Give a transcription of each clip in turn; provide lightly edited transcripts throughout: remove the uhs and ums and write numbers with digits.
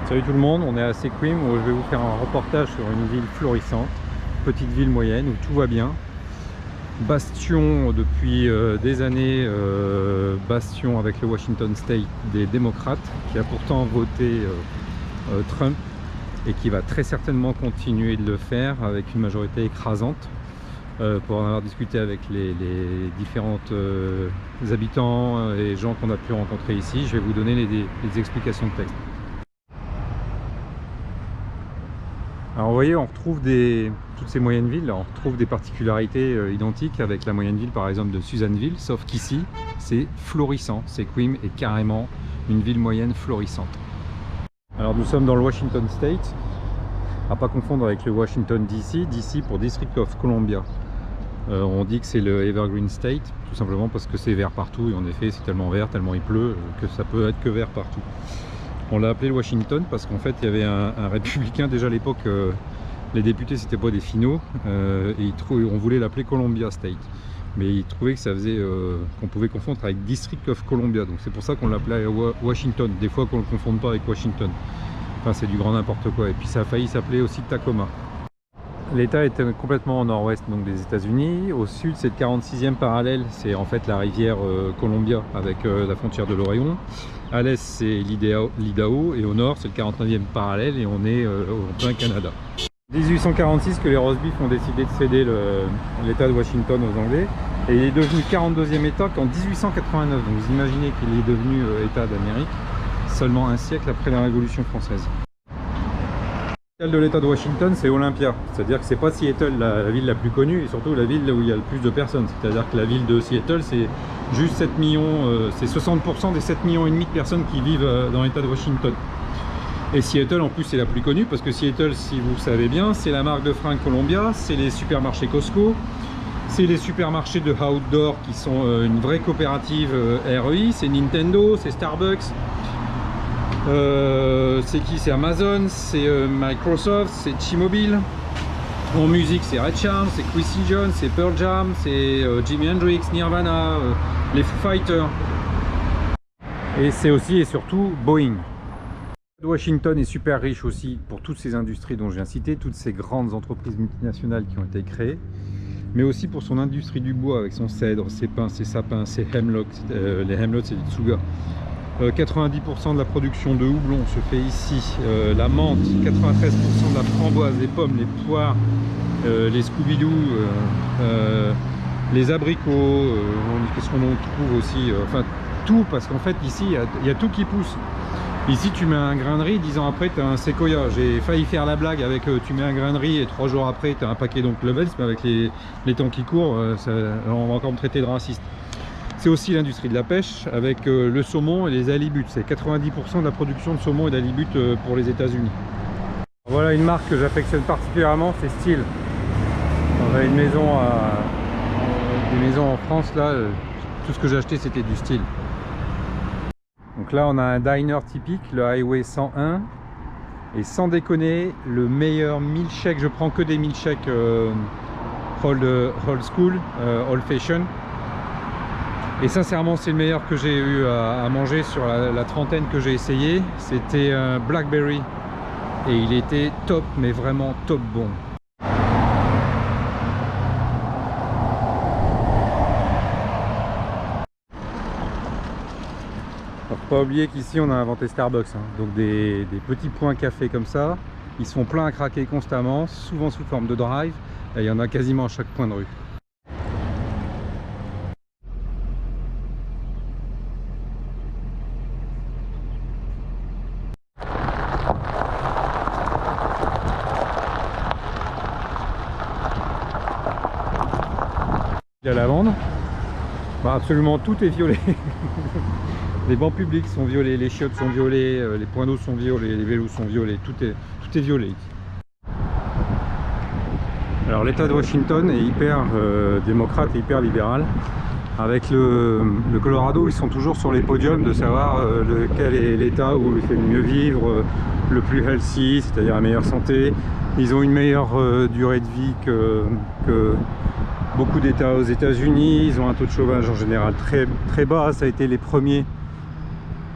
Salut tout le monde, on est à Sequim où je vais vous faire un reportage sur une ville florissante, petite ville moyenne où tout va bien. Bastion depuis des années, bastion avec le Washington State des démocrates qui a pourtant voté Trump et qui va très certainement continuer de le faire avec une majorité écrasante. Pour en avoir discuté avec les différents habitants et gens qu'on a pu rencontrer ici, je vais vous donner les explications de texte. Alors vous voyez, on retrouve toutes ces moyennes villes, là, on retrouve des particularités identiques avec la moyenne ville par exemple de Susanville, sauf qu'ici c'est florissant. Sequim est carrément une ville moyenne florissante. Alors nous sommes dans le Washington State, à pas confondre avec le Washington DC, DC pour District of Columbia. On dit que c'est le Evergreen State, tout simplement parce que c'est vert partout, et en effet c'est tellement vert, tellement il pleut, que ça peut être que vert partout. On l'a appelé le Washington parce qu'en fait il y avait un républicain déjà à l'époque, les députés c'était pas des finaux, et on voulait l'appeler Columbia State. Mais il trouvait que ça faisait qu'on pouvait confondre avec District of Columbia, donc c'est pour ça qu'on l'appelait Washington, des fois qu'on ne le confonde pas avec Washington. Enfin c'est du grand n'importe quoi, et puis ça a failli s'appeler aussi Tacoma. L'État est complètement au nord-ouest donc des États-Unis. Au sud c'est le 46e parallèle, c'est en fait la rivière Columbia avec la frontière de l'Oregon. À l'est c'est l'Idaho et au nord c'est le 49e parallèle et on est en plein Canada. 1846 que les Rosebifs ont décidé de céder l'État de Washington aux Anglais et il est devenu 42e État qu'en 1889. Donc vous imaginez qu'il est devenu État d'Amérique seulement un siècle après la Révolution française. La capitale de l'État de Washington c'est Olympia, c'est-à-dire que c'est pas Seattle la ville la plus connue et surtout la ville où il y a le plus de personnes, c'est-à-dire que la ville de Seattle c'est juste 7 millions, c'est 60% des 7 millions et demi de personnes qui vivent dans l'État de Washington. Et Seattle en plus c'est la plus connue parce que Seattle, si vous le savez bien, c'est la marque de fringues Columbia, c'est les supermarchés Costco, c'est les supermarchés de outdoor qui sont une vraie coopérative REI, c'est Nintendo, c'est Starbucks. C'est qui? C'est Amazon, c'est Microsoft, c'est T-Mobile. En musique c'est Red Charms, c'est Quincy Jones, c'est Pearl Jam, c'est Jimi Hendrix, Nirvana, les Foo Fighters. Et c'est aussi et surtout Boeing. Washington est super riche aussi pour toutes ces industries dont je viens de citer, toutes ces grandes entreprises multinationales qui ont été créées, mais aussi pour son industrie du bois avec son cèdre, ses pins, ses sapins, ses hemlocks. Les hemlocks c'est du tsuga. 90% de la production de houblon se fait ici, la menthe, 93% de la framboise, les pommes, les poires, les Scooby-Doo, les abricots, qu'est-ce qu'on en trouve aussi, enfin tout, parce qu'en fait ici il y a tout qui pousse. Ici tu mets un grain de riz, 10 ans après tu as un séquoia. J'ai failli faire la blague avec tu mets un grain de riz et 3 jours après tu as un paquet donc Levels, mais avec les temps qui courent, on va encore me traiter de raciste. C'est aussi l'industrie de la pêche avec le saumon et les halibutes. C'est 90% de la production de saumon et d'halibutes pour les États-Unis. Voilà une marque que j'affectionne particulièrement, c'est Stihl. On a une maison des maisons en France là, tout ce que j'ai acheté c'était du Stihl. Donc là on a un diner typique, le Highway 101. Et sans déconner, le meilleur milkshake, je prends que des milkshakes old school, old fashion. Et sincèrement c'est le meilleur que j'ai eu à manger sur la trentaine que j'ai essayé. C'était un Blackberry et il était top, mais vraiment top bon. Alors, faut pas oublier qu'ici on a inventé Starbucks, hein. Donc des petits points café comme ça, ils sont pleins à craquer constamment, souvent sous forme de drive, et il y en a quasiment à chaque point de rue. À la vendre, bah, absolument tout est violet. Les bancs publics sont violets, les chiottes sont violets, les points d'eau sont violets, les vélos sont violets, tout est violet. Alors l'état de Washington est hyper démocrate et hyper libéral. Avec le Colorado, ils sont toujours sur les podiums de savoir lequel est l'état où il fait le mieux vivre, le plus healthy, c'est-à-dire la meilleure santé. Ils ont une meilleure durée de vie que beaucoup d'États aux États-Unis. Ils ont un taux de chômage en général très bas. Ça a été les premiers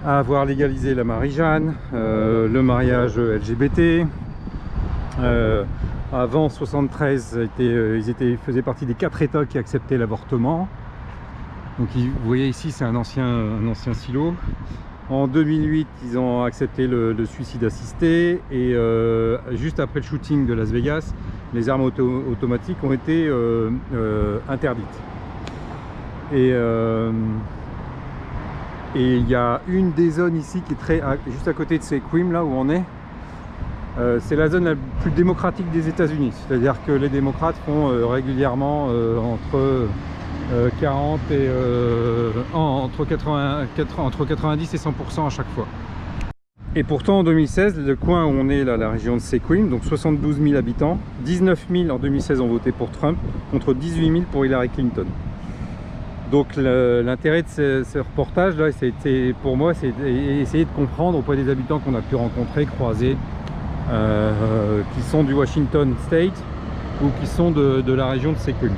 à avoir légalisé la Marie-Jeanne, le mariage LGBT. Avant 73, ils faisaient partie des 4 États qui acceptaient l'avortement. Donc vous voyez ici, c'est un ancien silo. En 2008, ils ont accepté le suicide assisté, et juste après le shooting de Las Vegas, les armes automatiques ont été interdites. Et il y a une des zones ici qui est juste à côté de Sequim, là où on est. C'est la zone la plus démocratique des États-Unis. C'est-à-dire que les démocrates font régulièrement entre 90 et 100% à chaque fois. Et pourtant en 2016, le coin où on est là, la région de Sequim, donc 72 000 habitants, 19 000 en 2016 ont voté pour Trump contre 18 000 pour Hillary Clinton. Donc l'intérêt de ce reportage là, pour moi, c'est essayer de comprendre auprès des habitants qu'on a pu rencontrer, croiser, qui sont du Washington State ou qui sont de la région de Sequim.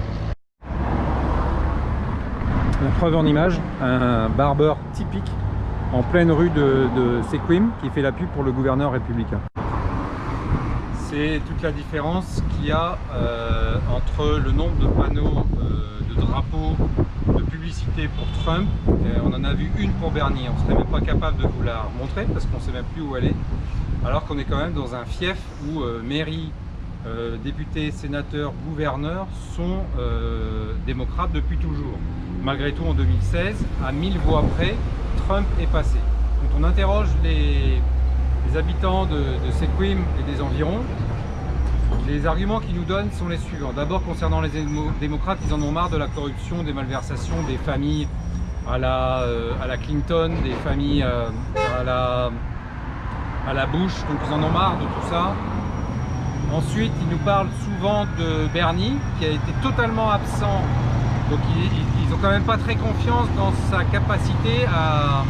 La preuve en image, un barbeur typique en pleine rue de Sequim qui fait la pub pour le gouverneur républicain. C'est toute la différence qu'il y a entre le nombre de panneaux de drapeaux de publicité pour Trump. On en a vu une pour Bernie, on ne serait même pas capable de vous la montrer parce qu'on ne sait même plus où elle est, alors qu'on est quand même dans un fief où mairie, députés, sénateurs, gouverneurs sont démocrates depuis toujours. Malgré tout, en 2016, à 1000 voix près, Trump est passé. Quand on interroge les habitants de Sequim et des environs, les arguments qu'ils nous donnent sont les suivants. D'abord, concernant les démocrates, ils en ont marre de la corruption, des malversations, des familles à la Clinton, des familles à la Bush, donc ils en ont marre de tout ça. Ensuite, ils nous parlent souvent de Bernie, qui a été totalement absent. Donc ils n'ont quand même pas très confiance dans sa capacité à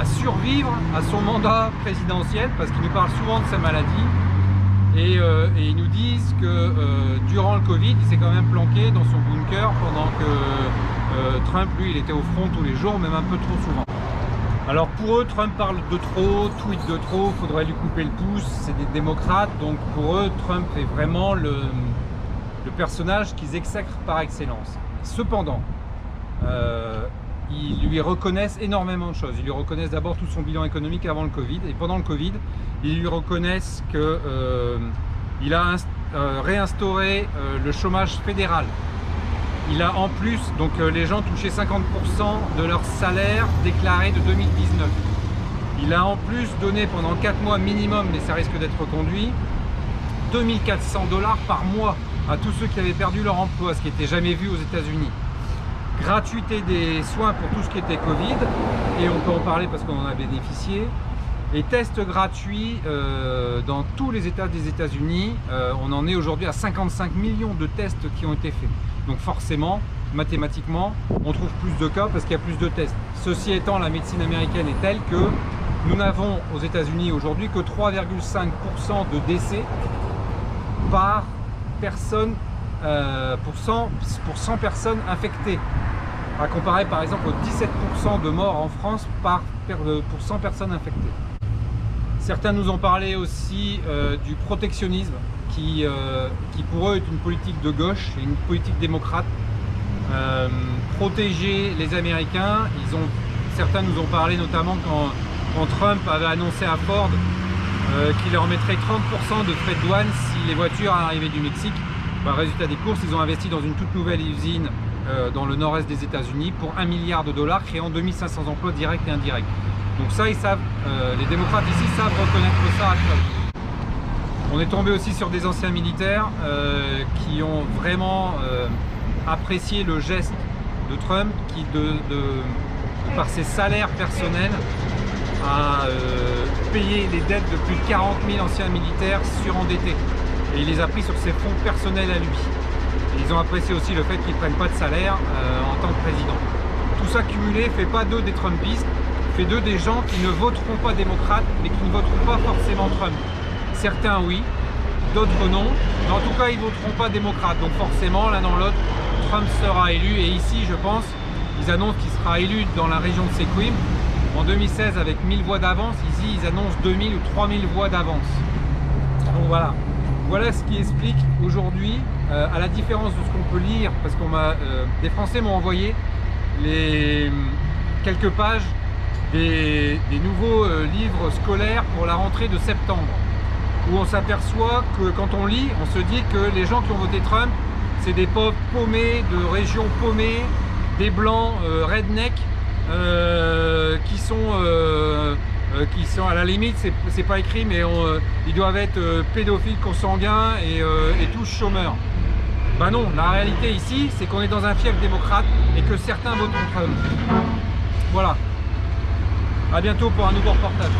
survivre à son mandat présidentiel, parce qu'ils nous parlent souvent de sa maladie. Et ils nous disent que durant le Covid, il s'est quand même planqué dans son bunker pendant que Trump, lui, il était au front tous les jours, même un peu trop souvent. Alors pour eux, Trump parle de trop, tweet de trop, faudrait lui couper le pouce, c'est des démocrates, donc pour eux, Trump est vraiment le personnage qu'ils exècrent par excellence. Cependant, ils lui reconnaissent énormément de choses. Ils lui reconnaissent d'abord tout son bilan économique avant le Covid, et pendant le Covid, ils lui reconnaissent qu'il a réinstauré le chômage fédéral. Il a en plus, donc les gens touchaient 50% de leur salaire déclaré de 2019. Il a en plus donné pendant 4 mois minimum, mais ça risque d'être reconduit, 2400 $ par mois à tous ceux qui avaient perdu leur emploi, ce qui n'était jamais vu aux États-Unis. Gratuité des soins pour tout ce qui était Covid, et on peut en parler parce qu'on en a bénéficié. Et tests gratuits dans tous les États des États-Unis. On en est aujourd'hui à 55 millions de tests qui ont été faits. Donc forcément, mathématiquement, on trouve plus de cas parce qu'il y a plus de tests. Ceci étant, la médecine américaine est telle que nous n'avons aux États-Unis aujourd'hui que 3,5% de décès par personne pour 100 personnes infectées. À comparer par exemple aux 17% de morts en France pour 100 personnes infectées. Certains nous ont parlé aussi du protectionnisme qui pour eux est une politique de gauche et une politique démocrate. Protéger les Américains, certains nous ont parlé notamment quand Trump avait annoncé à Ford qu'il leur mettrait 30% de frais de douane si les voitures arrivaient du Mexique. Résultat des courses, ils ont investi dans une toute nouvelle usine dans le nord-est des États-Unis pour 1 milliard de $, créant 2500 emplois directs et indirects. Donc ça, ils savent, les démocrates ici savent reconnaître ça à Trump. On est tombé aussi sur des anciens militaires qui ont vraiment apprécié le geste de Trump qui, par ses salaires personnels, a payé les dettes de plus de 40 000 anciens militaires surendettés. Et il les a pris sur ses fonds personnels à lui. Et ils ont apprécié aussi le fait qu'ils ne prennent pas de salaire en tant que président. Tout ça cumulé fait pas d'eux des Trumpistes, fait d'eux des gens qui ne voteront pas démocrates, mais qui ne voteront pas forcément Trump. Certains oui, d'autres non, mais en tout cas ils ne voteront pas démocrates. Donc forcément, l'un dans l'autre, Trump sera élu. Et ici, je pense, ils annoncent qu'il sera élu dans la région de Sequim. En 2016, avec 1000 voix d'avance, ici ils annoncent 2000 ou 3000 voix d'avance. Donc voilà. Voilà ce qui explique aujourd'hui, à la différence de ce qu'on peut lire, parce qu'on des Français m'ont envoyé quelques pages des nouveaux livres scolaires pour la rentrée de septembre, où on s'aperçoit que quand on lit, on se dit que les gens qui ont voté Trump, c'est des pauvres paumés, de régions paumées, des blancs redneck, qui sont à la limite, c'est pas écrit, mais ils doivent être pédophiles consanguins et tous chômeurs. Ben non, la réalité ici, c'est qu'on est dans un fief démocrate et que certains votent contre Trump. Voilà. À bientôt pour un nouveau reportage.